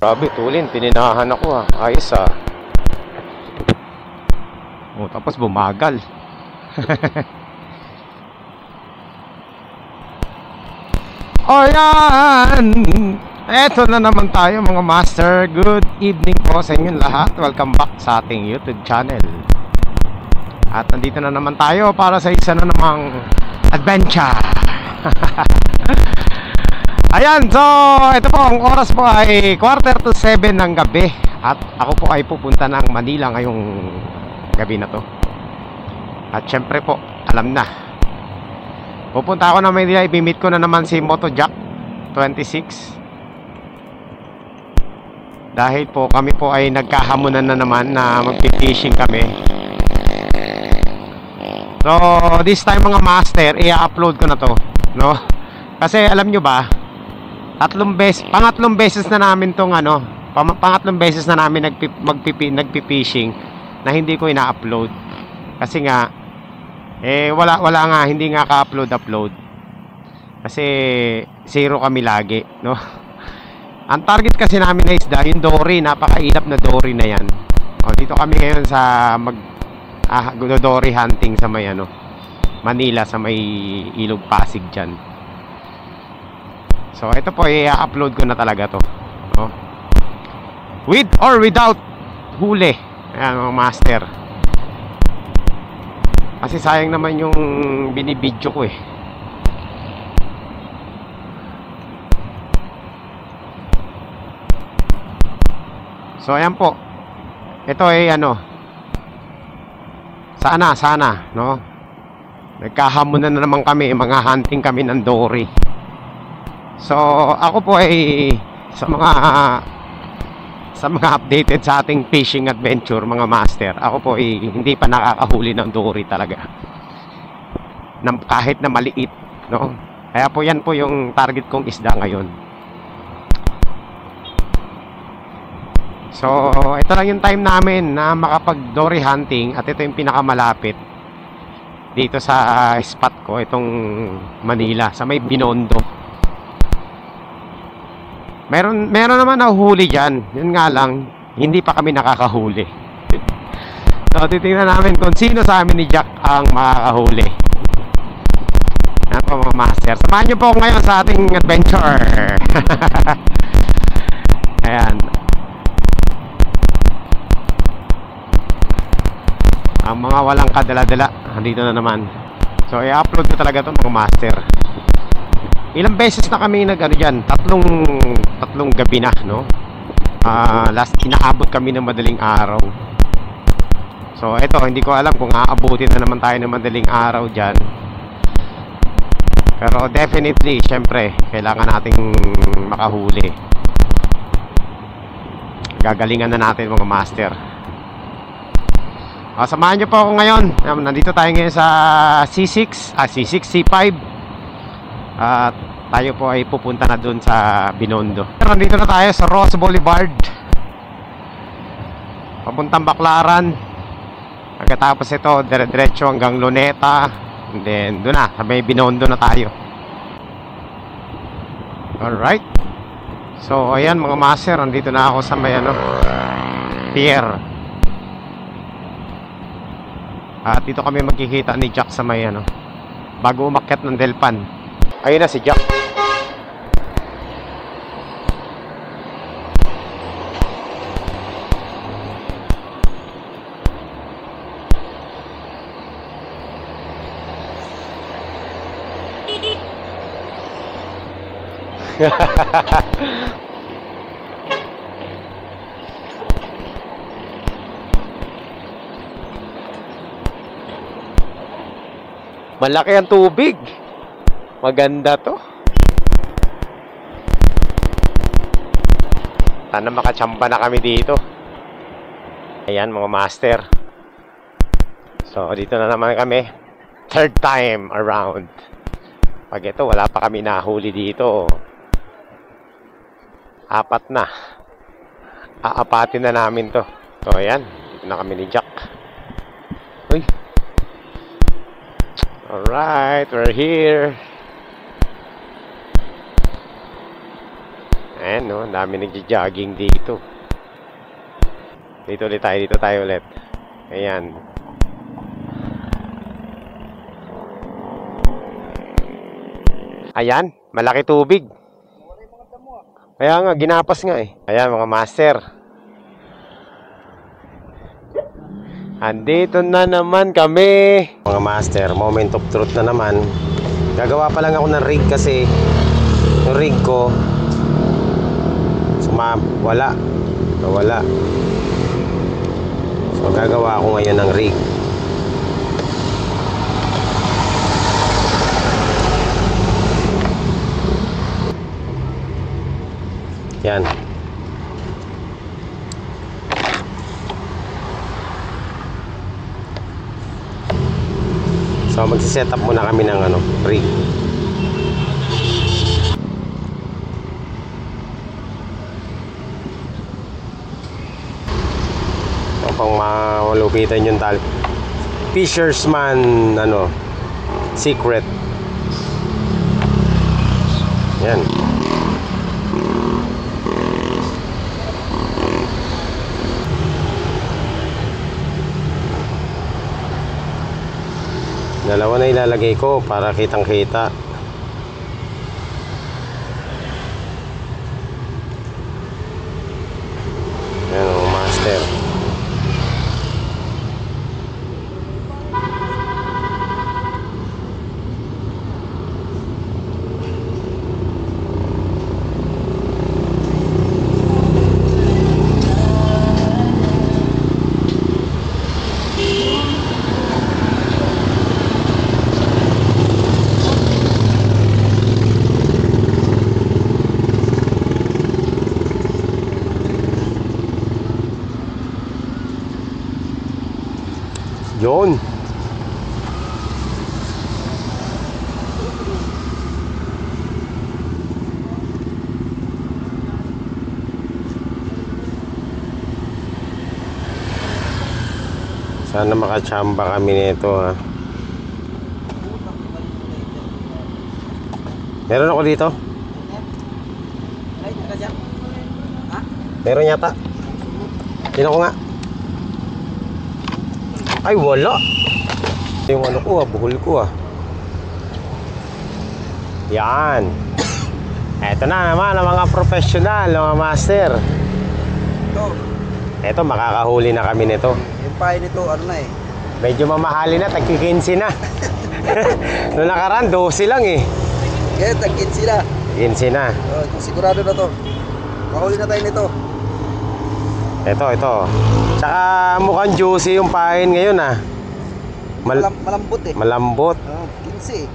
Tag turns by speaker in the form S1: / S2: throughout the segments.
S1: Grabe, tulin, pininahan ako ayos Oh, tapos bumagal. O yan! Eto na naman tayo mga master. Good evening po sa inyong lahat. Welcome back sa ating YouTube channel. At nandito na naman tayo para sa isa na namang adventure. Ayan, so ito po, ang oras po ay 6:45 ng gabi. At ako po ay pupunta ng Manila ngayong gabi na to. At syempre po, alam na, pupunta ako ng Manila, i-meet ko na naman si Motojack 26. Dahil po kami po ay nagkahamunan na naman na magpi-fishing kami. So this time mga master, i-upload ko na to, no? Kasi alam nyo ba, pangatlong beses na namin tong pangatlong beses na namin nagpi-fishing na hindi ko ina-upload. Kasi nga wala nga, hindi nga ka-upload. Kasi zero kami lagi, no? Ang target kasi namin na isda, yung dory, napakailap na dory na yan. Dito kami ngayon sa dory hunting sa may Manila, sa may Ilog Pasig dyan. So ito po, i-upload ko na talaga to, no? With or without huli. Ayan mga master. Kasi sayang naman yung binibidyo ko So ayan po. Ito ay sana no, nagkahamunan na naman kami, mga hunting kami ng dory. So ako po ay sa mga updated sa ating fishing adventure mga master, ako po ay hindi pa nakakahuli ng dory talaga, kahit na maliit, no? Kaya po yan po yung target kong isda ngayon. So ito lang yung time namin na makapag dory hunting. At ito yung pinakamalapit dito sa spot ko, itong Manila, sa may Binondo. Meron naman nahuhuli dyan. Yun nga lang, hindi pa kami nakakahuli. So titingnan namin kung sino sa amin ni Jack ang makakahuli. Yan po mga master, samahan nyo po ngayon sa ating adventure. Ayan, ang mga walang kadala-dala andito na naman. So i-upload ko talaga ito mga master. Ilang beses na kami dyan, tatlong gabi na, no? Last inaabot kami ng madaling araw. So ito, hindi ko alam kung aabutin na naman tayo ng madaling araw dyan. Pero definitely, syempre, kailangan nating makahuli. Gagalingan na natin mga master. Samahan nyo po ako ngayon. Nandito tayo ngayon sa C6, C5. At tayo po ay pupunta na dun sa Binondo. Nandito na tayo sa Ross Boulevard, papuntang Baclaran. Pagkatapos ito, diretso hanggang Luneta. And then dun na, sa may Binondo na tayo. Alright. So ayan mga master, nandito na ako sa may pier. At dito kami magkikita ni Jack sa may bago umakyat ng Delpan. Ayun na si Jack. Malaki ang tubig. Maganda to. Sana makachamba na kami dito. Ayan mga master. So dito na naman kami. Third time around. Pag ito wala pa kami nahuli dito, apat na. Aapatin na namin to. So ayan, dito na kami ni Jack. Uy. Alright, we're here. Ayan, no? Dami nagja-jogging dito. Dito ulit tayo. Dito tayo ulit. Ayan. Ayan. Malaki tubig. Kaya nga, ginapas nga eh. Ayan, mga master. Andito na naman kami. Mga master, moment of truth na naman. Gagawa pa lang ako ng rig kasi yung rig ko wala. Nawala. So gagawa ako ngayon ng rig. Yan. So magsi-set up muna kami ng rig. So pang malupitan yung fisherman secret. Yan. Dalawa na ilalagay ko para kitang kita. Yan o, master. Yun. Sana makachamba kami nito ha. Meron ako dito. Meron yata. Tingnan ko nga. Ay wala. Yung ko buhol ko Yan. Eto na naman ang mga professional, mga master. Eto makakahuli na kami nito.
S2: Yung pahay nito
S1: medyo mamahalin na, tagki-15 na. Noong nakaraan 12 lang eh.
S2: Kaya tag-15 na.
S1: 15 na.
S2: Sigurado na to. Mahuli na tayo nito.
S1: Ito. Tsaka mukhang juicy yung pain ngayon
S2: malambot eh.
S1: Malambot.
S2: 15.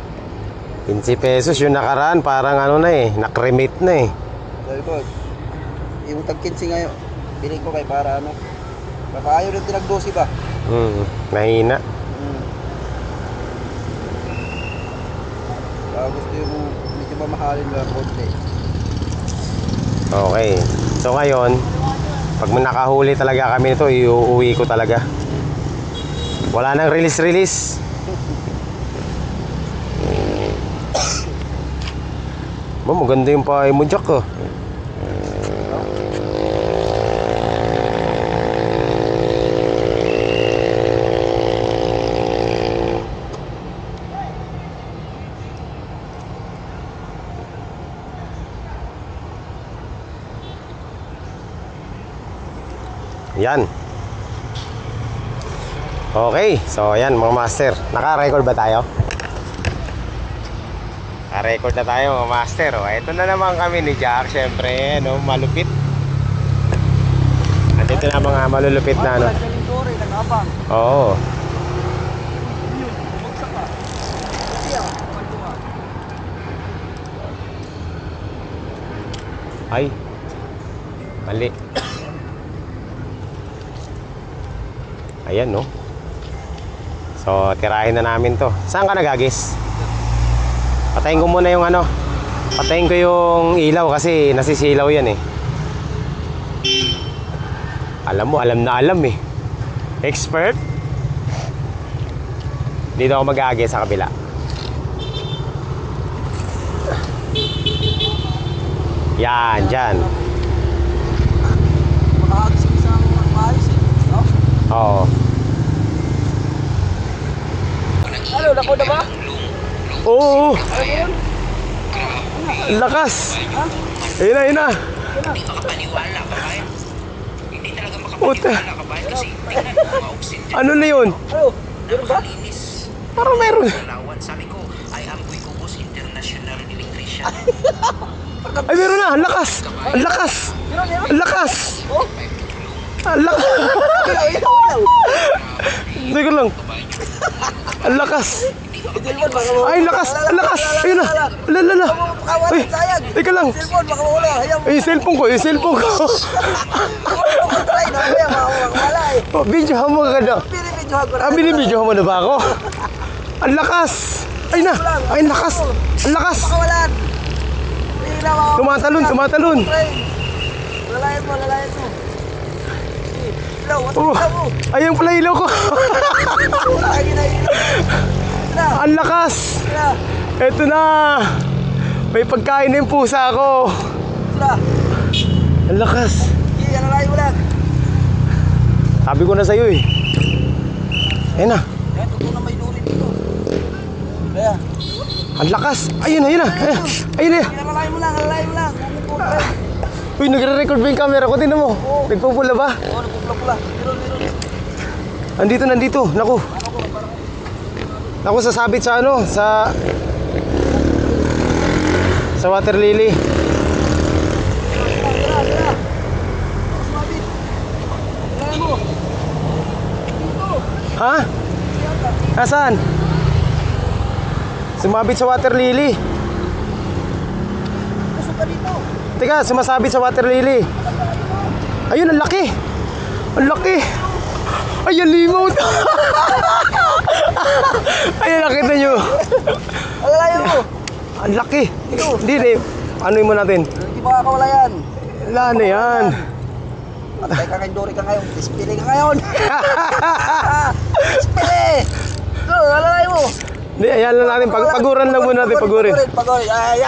S1: 15 pesos yung nakaraan, parang nakremate na eh.
S2: Sabi ko, yung tag-15 ngayon, piling ko kay para baka ayaw rin tinag-12 ba?
S1: Mahina.
S2: Baka gusto yung medyo mamahalin lang konti.
S1: Okay. So ngayon, pag nakahuli talaga kami nito, iuwi ko talaga. Wala nang release. Maganda yung pahay mo, Jack Yan. Okay, so yan mga master. Naka-record ba tayo? Naka-record na tayo mga master. Ito na naman kami ni Jack. Siyempre, malupit. Andito na mga malulupit na Oo. Ay, mali. Ayan So tirahin na namin to. Saan ka nagagis? Patayin ko muna yung patayin ko yung ilaw kasi nasisilaw yan eh. Alam na alam eh. Expert. Dito ako mag-agis sa kabila. Yan, dyan.
S2: Makahagis ko sa maayos eh. No?
S1: Oo.
S2: Ano, lako na ba?
S1: Oo.
S2: Ano yun?
S1: Ang lakas.
S2: Ha?
S1: Ayun na, ayun na.
S3: Hindi makapaniwala ka ba? Hindi talaga
S1: Puta.
S3: makapaniwala ka ba? Kasi tingnan mo mga oxygen.
S1: Ano na yun?
S2: Ano? Meron ba?
S3: Nakalinis.
S1: Parang meron.
S3: Lawat. Sabi ko, I am Kuy Kubos International Electrician.
S1: Ay, meron na. Ang lakas. Ang lakas.
S2: Meron, meron.
S1: Ang lakas.
S2: Oh,
S1: Ang lakas.
S2: ilaw, ilaw, ilaw.
S1: Teka lang. Ang lakas.
S2: Cellphone, baka mawala.
S1: Ay, lakas. Ang lakas. Ayun na. Lala. Ay,
S2: sayang.
S1: teka lang.
S2: Cellphone, baka mawala. Hayang mo.
S1: Ay, cellphone ko. Yung cellphone ko.
S2: Try na, kaya makawala eh.
S1: Oh, videohan mo ka na.
S2: Binibidyohan ko na.
S1: Ah, binibidyohan mo na ba ako? Ang lakas. Ay na. Ay, ang lakas. Ang lakas.
S2: Makawalan. Ilaw ako.
S1: Tumatalon, tumatalon.
S2: Try. Lalayan mo, lalayan mo. Ilaw, what's
S1: Oh,
S2: ilaw mo?
S1: ayun pala ilaw ko.
S2: Lagi na ilaw. Ito na,
S1: Ang lakas.
S2: ito na,
S1: Eto na. May pagkain na yung pusa ko.
S2: ito na.
S1: Ang lakas.
S2: Sige, lalayan mo lang.
S1: Sabi ko na sa'yo eh. Ayun na.
S2: Yan, totoo na may lulit dito. Kaya,
S1: Ang lakas. Ayun na, ayun na. Ayun na.
S2: sige, lalayan mo lang, lalayan mo lang. Try.
S1: Uy, nagre-record ba yung camera ko? Tingnan mo. Nagpupula ba?
S2: Oh, nagpupula-pula. Meron.
S1: Nandito. Naku. Naku, sasabit sa ano? Sa water lily.
S2: Tira, tira. Sumabit. Lalayan mo. Dito.
S1: Ha? Nasaan? Sumabit sa water lily.
S2: Pusok ka dito.
S1: Teka, sumasabit sa water lily. Ayun, ang laki. Ang laki. Ay, ang limaw. Ayun, nakita nyo.
S2: Lalayan mo.
S1: Ang laki. Hindi. Ano mo natin?
S2: Hindi makakawala yan.
S1: Wala na yan.
S2: Patay ka kay Dory ka ngayon. Dispili ka ngayon. Dispili. Lalayan mo.
S1: Hindi, ayan lang natin. Paguran lang muna natin. Pagurin.
S2: Pagurin. Ay.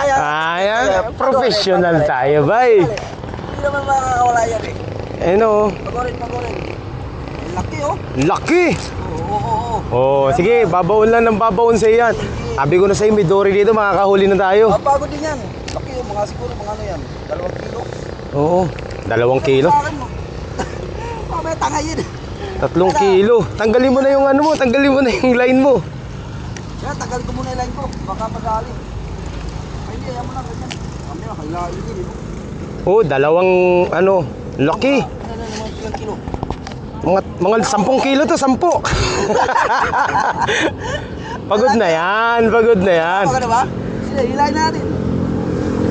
S1: Ayan. Professional tayo, bay.
S2: Hindi naman makakawala yan eh.
S1: Ayun o.
S2: Pagurin. Laki oh.
S1: Laki.
S2: Oo.
S1: Oh, sige. Babaon lang ng babaon sa iyan. Sabi ko na sa'yo, may dory dito. Makakahuli na tayo.
S2: Pagod din yan. Laki oh. Mga siguro mga ano yan. 2 kilo.
S1: Oo. 2 kilo.
S2: Sa akin mo. Mamaya tanga yun.
S1: 3 kilo. Tanggalin mo na yung ano mo. Tanggalin mo na yung line mo.
S2: Yan, tagal ko muna yung line ko. Baka magaling. Ay, hindi. Ayan mo lang. Ganyan. Mamaya, kailangan din.
S1: Oh, 2 ano. Laki.
S2: Ano, mga ilang kilo.
S1: Mga 10 kilo to, 10. Pagod na yan. Pagod na yan.
S2: Baka na ba? Sige, hilahin natin.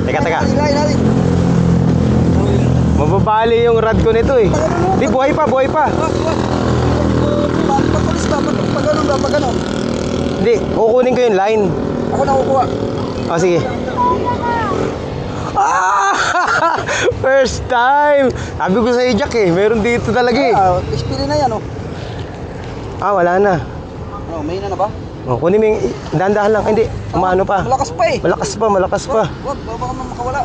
S1: Teka.
S2: Hilahin natin.
S1: Mababali yung rad ko nito eh. Di, buhay pa.
S2: Wag. Pagpulis ba? Pag ganun ba? Pag ganun.
S1: Hindi, kukunin ko yung line.
S2: Ako na kukuha.
S1: O, sige. Ah! First time! Sabi ko sa'yo, Jack eh. Meron dito talaga eh.
S2: Experience na yan oh.
S1: Ah, wala na.
S2: Ano, may na ba?
S1: O, kunin mo yung... Dahan-dahan lang. Hindi, maano pa.
S2: Malakas pa eh.
S1: Malakas pa.
S2: Wag, baka naman makawala.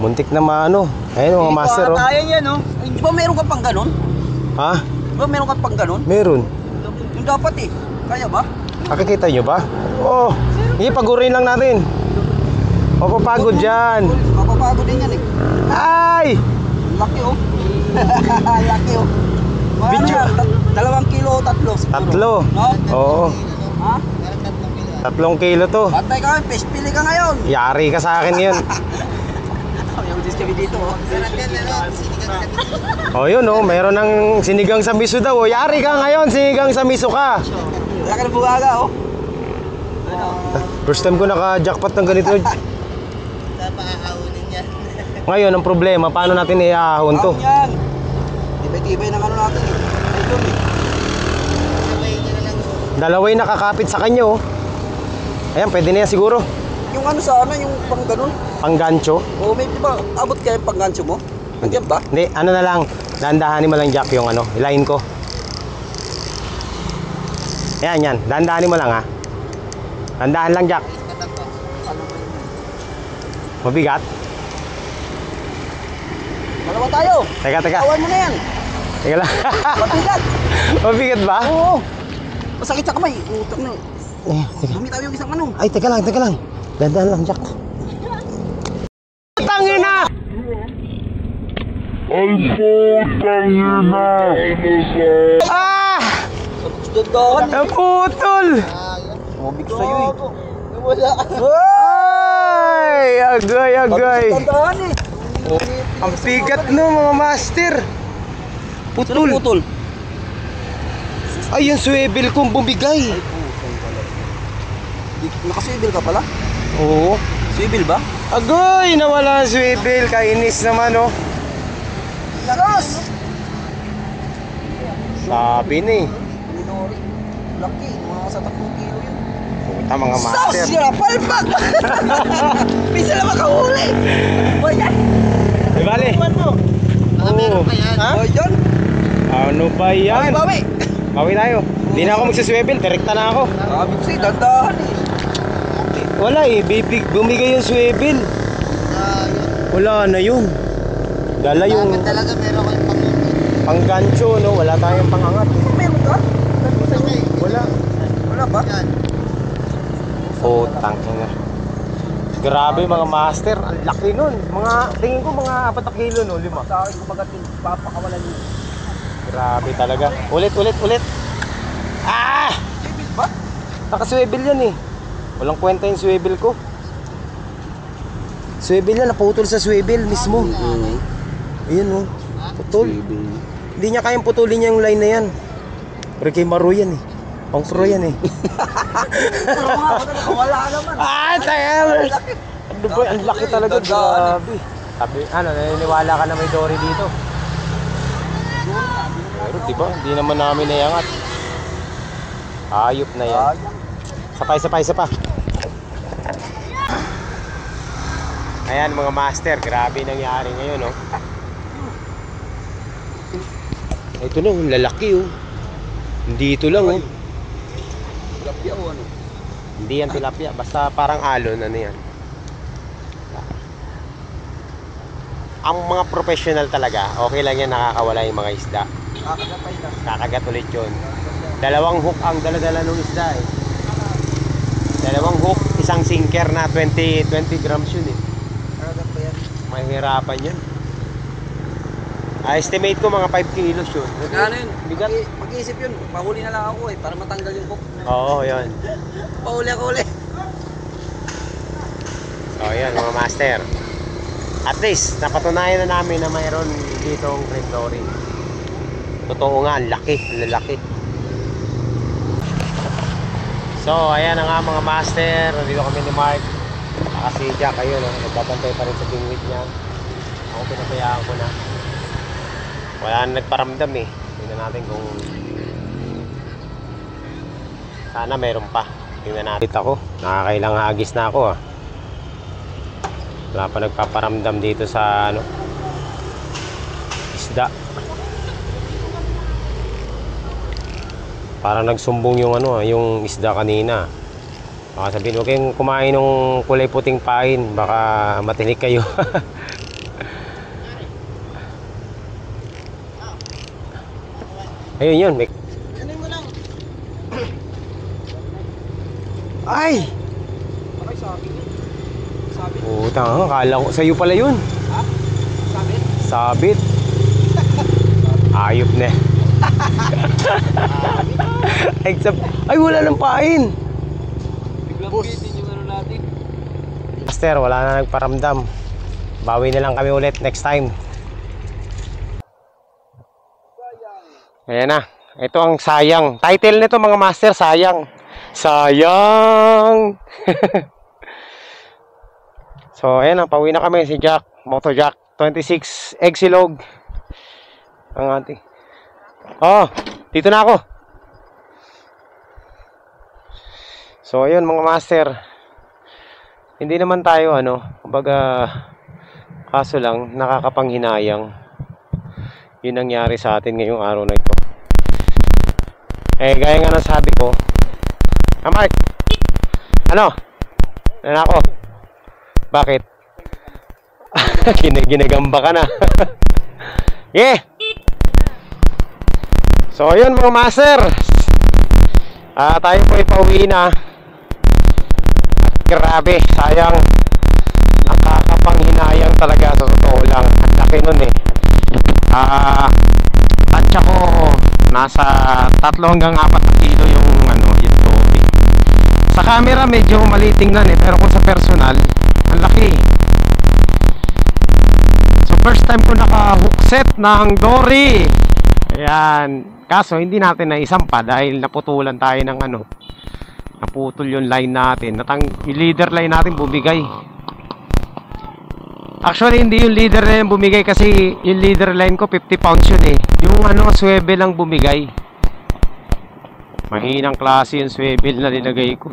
S1: Muntik na maano. Ayun, mga master oh.
S2: Kaya yan oh. Ay, di ba meron ka pang ganun?
S1: Ha?
S2: Di ba meron ka pang ganun?
S1: Meron.
S2: Yung dapat eh. Kaya ba?
S1: Nakikita nyo ba? Oo. Hindi, pagurin lang natin. O, papagod dyan.
S2: Mapapagod din yan eh.
S1: Ay!
S2: Laki oh. Laki oh. Mga ano
S1: Video.
S2: yan, 2 kilo o 3 siguro.
S1: 3.
S2: No?
S1: Oo.
S2: Ha?
S1: 3 kilo to.
S2: Patay ka, pili ka ngayon.
S1: Yari ka sa akin yun.
S2: Yung dis kami dito oh.
S1: O, yun oh. Meron ng sinigang sa miso daw. O, yari ka ngayon. Sinigang sa miso ka.
S2: Wala ka na bugaga oh.
S1: First time ko naka-jackpot ng ganito. Ngayon, ang problema, paano natin iahon to?
S2: Ahon yan. Tibay-tibay ng ano natin eh. Ay, doon eh.
S1: Dalaway nakakapit sa kanya oh. Ayan, pwede na yan siguro.
S2: Yung ano sana, yung pang ganun.
S1: Panggancho.
S2: O may di ba, abot kaya yung panggancho mo? Nandiyan ba?
S1: Hindi, ano na lang. Dahan-dahanin mo lang, Jack, yung ano, line ko. Ayan, yan. Dahan-dahanin mo lang ha. Dahan-dahan lang, Jack. Mabigat.
S2: Dalawa tayo.
S1: Teka.
S2: Awan mo na yan.
S1: Teka lang.
S2: Mabigat.
S1: Mabigat ba?
S2: Oo. Masakit sa kamay. Utang na.
S1: Teka.
S2: Bumitaw yung isang ano.
S1: Ay, teka lang. Dandan lang, Jack. Tangin na! Ah!
S2: Dandahan.
S1: Naputol!
S2: Mabig sa'yo eh. Wala.
S1: Ay! Agay!
S2: Dandahan eh.
S1: Ang bigat no, mga master!
S2: Putol. Putol.
S1: Ay, yung swivel kong bumigay!
S2: Nakaswivel ka pala?
S1: Oo.
S2: Swivel ba?
S1: Agoy! Nawala ang swivel. Kainis naman, oh.
S2: Lakas!
S1: Sabi na eh.
S2: Minori. Laki. Mga sa 3 kilo yun.
S1: Puta, mga master.
S2: Sos! Sira! Palpak! Pisa na makahuli! Boy, yan!
S1: Di bale?
S2: Ano meron pa yan? Ha? Boy, yan!
S1: Ano ba yan?
S2: Bawi!
S1: Bawi tayo. Hindi na ako magsiswivel. Direkta na ako.
S2: Sabi ko sa'yo, dandahan eh.
S1: Wala eh. Bumigay yung swivel. Wala na yun. Dala yung
S2: Talaga meron kayong pangungkit.
S1: panggancho, no? Wala tayong pangangat.
S2: Meron ka?
S1: Wala.
S2: Wala ba?
S1: Putang ina. Grabe mga master. Ang laki nun. Tingin ko mga 4 kilo, no? 5.
S2: Sa akin, kumbaga, papakawalan yun.
S1: Grabe talaga. Ulit. Ah!
S2: Swivel ba?
S1: Naka-swivel yan eh. Walang kwenta yung swivel ko. Swivel yan, naputol sa swivel mismo. Ayun oh, putol. Hindi niya kayang putulin yung line na yan. Pero kay Maro yan eh. Pang pro yan eh.
S2: Pero nga, wala naman.
S1: Tayo! Ano ba? Ang laki talaga. Grabe. Sabi, naniniwala ka na may dory dito. Pero diba, hindi naman namin nayangat. Ayop na yan. Isa pa. Ayan mga master, grabe nangyari ngayon, no? Ito na, lalaki, oh. Dito lang, oh.
S2: Tilapia o ano?
S1: Hindi yan tilapia, basta parang alon, ano yan. Ang mga professional talaga, okay lang yan, nakakawala yung mga isda. Kakagat ulit yun. 2 hook ang dala-dala ng isda, eh. 2 hook, isang sinker na 20 grams yun, eh. Mahirapan yun. Estimate ko mga 5 kilos yun.
S2: Ano yun?
S1: Bigat.
S2: Mag-iisip yun. Pahuli na lang ako eh. Para matanggal yung hook.
S1: Oo, yun.
S2: Pahuli ako ulit.
S1: So, yun mga master. At least, napatunayan na namin na mayroon ditong red dory. Totoo nga, lalaki. So, ayan na nga mga master. Nandito kami ni Mark. Kasi Jack, ayun, nagbabantay pa rin sa bingwit niya. Ako pinabayaan ko na. Wala na nagparamdam eh. Tingnan natin kung sana meron pa. Tingnan natin ako. Nakakailang hagis na ako ah. Wala pa nagpaparamdam dito sa ano, isda. Parang nagsumbong yung ano, yung isda kanina. Baka sabihin, huwag kayong kumain ng kulay puting pain, baka matinik kayo. Ayun yun. Ay! Puta, akala ko sa'yo pala yun.
S2: Ha? Sabit?
S1: Sabit. Ayop na. Ay, wala ng pain. Master, wala na nagparamdam. Bawi na lang kami ulit next time. Ayan na. Ito ang sayang. Title nito mga master, sayang. Sayang. So, ayan na. Pauwi na kami si Jack. Moto Jack. 26 Exilog. Ang ating. Oh, dito na ako. So, ayun mga master. Hindi naman tayo kumbaga, kaso lang nakakapanghinayang yun nangyari sa atin ngayong araw na ito. Gaya nga ng sabi ko, Mark, ano ako? Bakit? Ginagamba ka na. Yeah. So, yun mga master. Tayo po ipauwi na. At grabe, sayang. Nakakapanghinayang talaga sa totoo lang. Ang laki nun eh. Tansya ko nasa 3 hanggang 4 na kilo yung yung dory. Sa camera medyo maliit tingnan eh, pero kung sa personal, ang laki. So first time ko naka-hook set ng dory. Ayan. Kaso hindi natin naisampa dahil naputulan tayo ng naputol yung line natin. Yung leader line natin bumigay. Actually hindi yung leader line bumigay kasi yung leader line ko 50 pounds yun eh. Yung swivel lang bumigay. Mahinang klase yung swivel na linagay ko.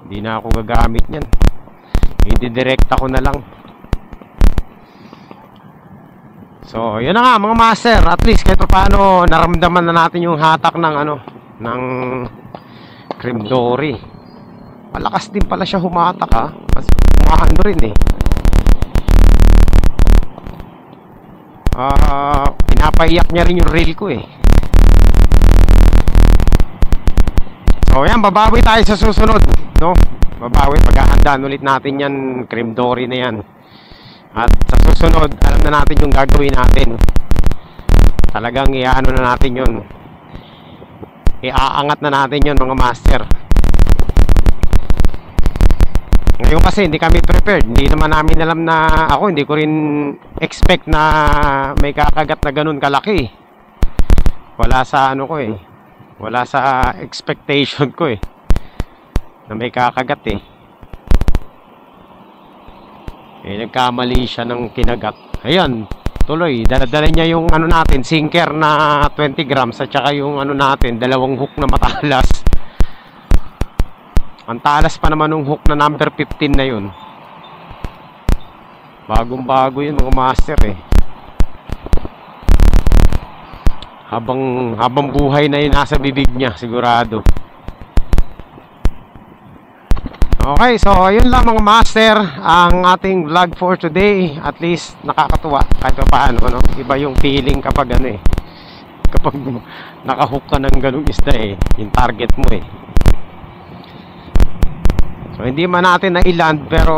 S1: Hindi na ako gagamit niyan. I-direct ako na lang. So, yun na nga mga master. At least kahit paano naramdaman na natin yung hatak ng ng cream dory. Malakas din pala siya humatak ha. Mas umahando rin eh. Pinapaiyak niya rin yung reel ko eh. So yan, babawi tayo sa susunod, no? Babawi, paghahandaan ulit natin yan, cream dory na yan. At sa susunod, alam na natin yung gagawin natin. Talagang iaano na natin yun. Iaangat na natin yun mga master. Ngayon kasi hindi kami prepared. Hindi naman namin alam na hindi ko rin expect na may kakagat na ganun kalaki. Wala sa ko eh. Wala sa expectation ko eh. Na may kakagat eh. Nagkamali siya ng kinagat. Ayan, tuloy. Dala-dala niya yung natin, sinker na 20 grams at saka yung natin, 2 hook na matalas. Ang talas pa naman ng hook na number 15 na yun. Bagong-bago yun mga master eh. Habang buhay na yun nasa bibig niya, sigurado. Okay, so yun lang mga master ang ating vlog for today. At least nakakatuwa kahit pa paano, iba yung feeling kapag kapag nakahook ka ng ganung isda eh, yung target mo eh. So hindi man natin na-land pero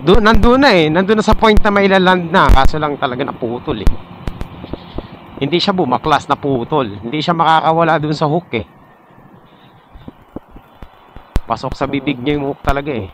S1: nandun na eh, nandun na sa point na mailaland na, kaso lang talaga naputol eh. Hindi siya bumaklas, naputol. Hindi siya makakawala dun sa hook eh. Pasok sa bibig niya yung hook talaga eh.